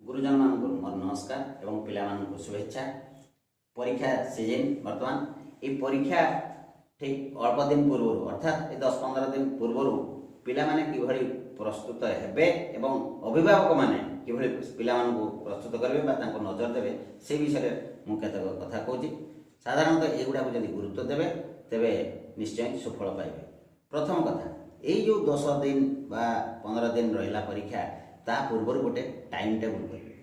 गुरुजन मानक मोर नमस्कार एवं पिला मानक शुभेच्छा। परीक्षा सीजन वर्तमान ये परीक्षा ठीक अल्प दिन पूर्व अर्थात 10-15 दिन पूर्व पिला माने किभଳି प्रस्तुत हेबे एवं अभिभावक माने किभଳି पिला मानक प्रस्तुत करेंगे बा तांको नजर देवे से विषय मु केतक कथा कहूँ। साधारणतः एगुड़ा को यदि गुरुत्व देवे तेबे निश्चय सफल पाइबे। प्रथम कथा यही जो 10 दिन बा 15 दिन रहा परीक्षा ता पूर्व गोटे टाइम टेबल करेंगे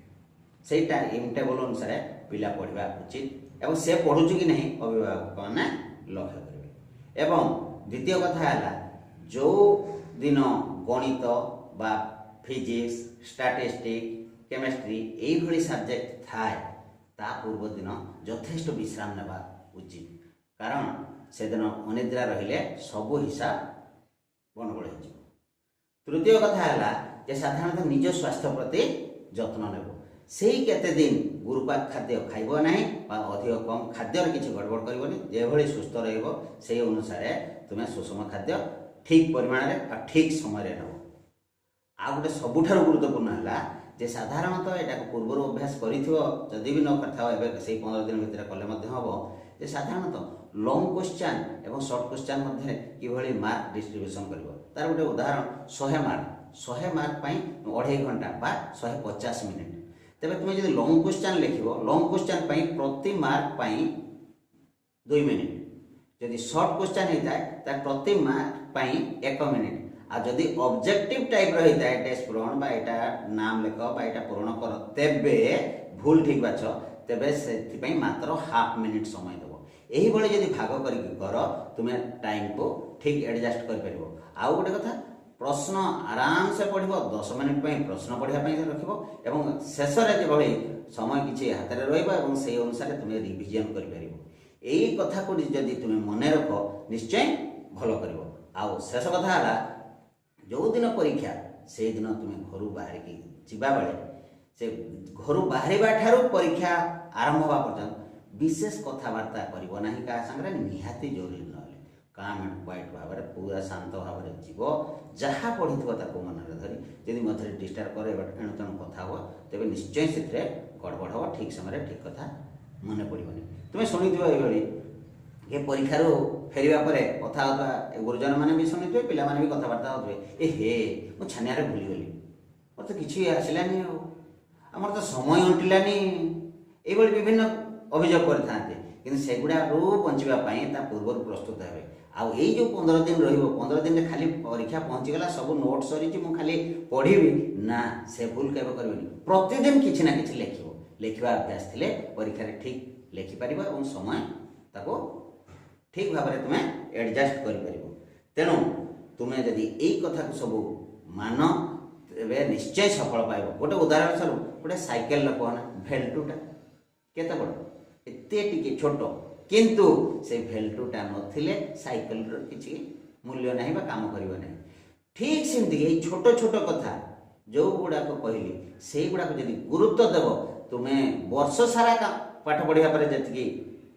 से टाइम टेबल अनुसार पिला पढ़ा उचित एवं से पढ़ुच कि नहीं अभिभावक मैंने लक्ष्य करेंगे। एवं द्वितीय कथा है जो दिन गणित बा फिजिक्स स्टैटिस्टिक केमिस्ट्री यही सब्जेक्ट थाए ता पूर्व दिन यथेष्ट विश्राम नेबा उचित, कारण से दिन अनिद्रा रहिले सबू हिसाब गणगोल हो। तृतीय कथा है जे साधारणतः निज स्वास्थ्य प्रति जत्न नेब से केते दिन गुरुपाक खाद्य खाइब नहीं अधिक कम खाद्य किसी गड़बड़ करबनी जेभली सुस्थ रहिबो से अनुसार तुम्हें सुषम खाद्य ठीक परिमाण में ठीक समय नब। आ गोटे सबुठार गुरुत्वपूर्ण है जे साधारणतः यहाँ पूर्व अभ्यास करी भी न कर से 15 दिन भितर कले हम जे साधारणतः लॉन्ग क्वेश्चन एवं शॉर्ट क्वेश्चन मध्य किभली मार्क डिस्ट्रीब्यूशन कर तार गोटे उदाहरण 100 मार्क 2.5 घंटा बा 150 मिनिट। तेरे तुम्हें जो लॉन्ग क्वेश्चन लिख लॉन्ग क्वेश्चन प्रति मार्क 2 मिनिट, जदि शॉर्ट क्वेश्चन होता है प्रति मार्क 1 मिनिट, आ जदि ऑब्जेक्टिव टाइप रही है टेस्ट पूरण बा एटा नाम लिख बा एटा पूरण कर तेबे भूल ठीक बाछ तेबे से मात्र हाफ मिनिट समय देव। यही भली जदि भाग कर तुम्हें टाइम को ठीक एडजस्ट कर परिबो। आउ गोटे कथा प्रश्न आराम से पढ़ 10 मिनिट प्रश्न पढ़ाई रख एवं शेष जो समय किसी हाथ में रही से अनुसार तुम्हें रिविजन कर कथा को जदि तुम्हें मन रख निश्चय भल कर। आउ शेष कथा है जो दिन परीक्षा से दिन तुम्हें घर बाहर की जीवा बेले से घर बाहर ठारू परीक्षा आरंभ हवा पर्यंत विशेष कथबार्ता करना क्या सागर निहाती जरूरी ना काम एंड क्वाइट भाव में पूरा शांत भाव में जीव जहाँ पढ़ी मन धरी जदि मध्य डिस्टर्ब करे एणु तेणु कथा हो तेज निश्चय से गड़बड़ हम ठीक समय ठीक कथा मन पड़ोनी। तुम्हें शुणी ये परीक्षार फेरवा पर कथा गुरुजन मैंने भी शुणी पिला भी कथबार्ता होते ए हे मु छानिया भूलीगली मत कि आसलानी आमर तो समय अंटिलानी ये विभिन्न अभियोग करते सेगुड़ा बचापी पूर्व प्रस्तुत हे। आउ यही जो 15 दिन रहा 15 दिन खाली परीक्षा पहुँचीगला सब नोट सरी खाली पढ़ी ना से भूल केवे करबेनी। प्रतिदिन किसी ना कि लिखा अभ्यास थे परीक्षा ठीक लिखिपार और समय ताको ठीक भाव में तुम्हें एडजस्ट कर। तेणु तुम्हें जदि यही कथा को सब मान तेरे निश्चय सफल पाइब। गोटे उदाहरण स्वरूप गोटे साइकेल कहना भेल्टुटा केते बड़ एते टिके छोट किंतु से भेल्टुटा नथिले साइकेल किसी मूल्य नहीं बा काम करिबो नहीं। ठीक सेमती ये छोट छोट कथा जो गुड़ाक कहली से गुड़ाक जदि गुरुत्व देव तुम्हें वर्ष सारा पाठ पढ़ा पर जी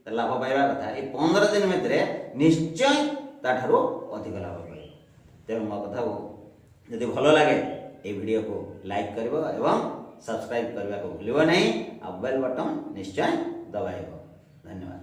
लाभ पाइबा कथा ये 15 दिन भितर निश्चय ताठारू अधिक लाभ पाइब। तेणु मो कथा को जदि भल लगे ये वीडियो को लाइक करिवो एवं सब्सक्राइब करने को भूलिबो नहीं। आ बेल बटन निश्चय दबाइब। धन्यवाद।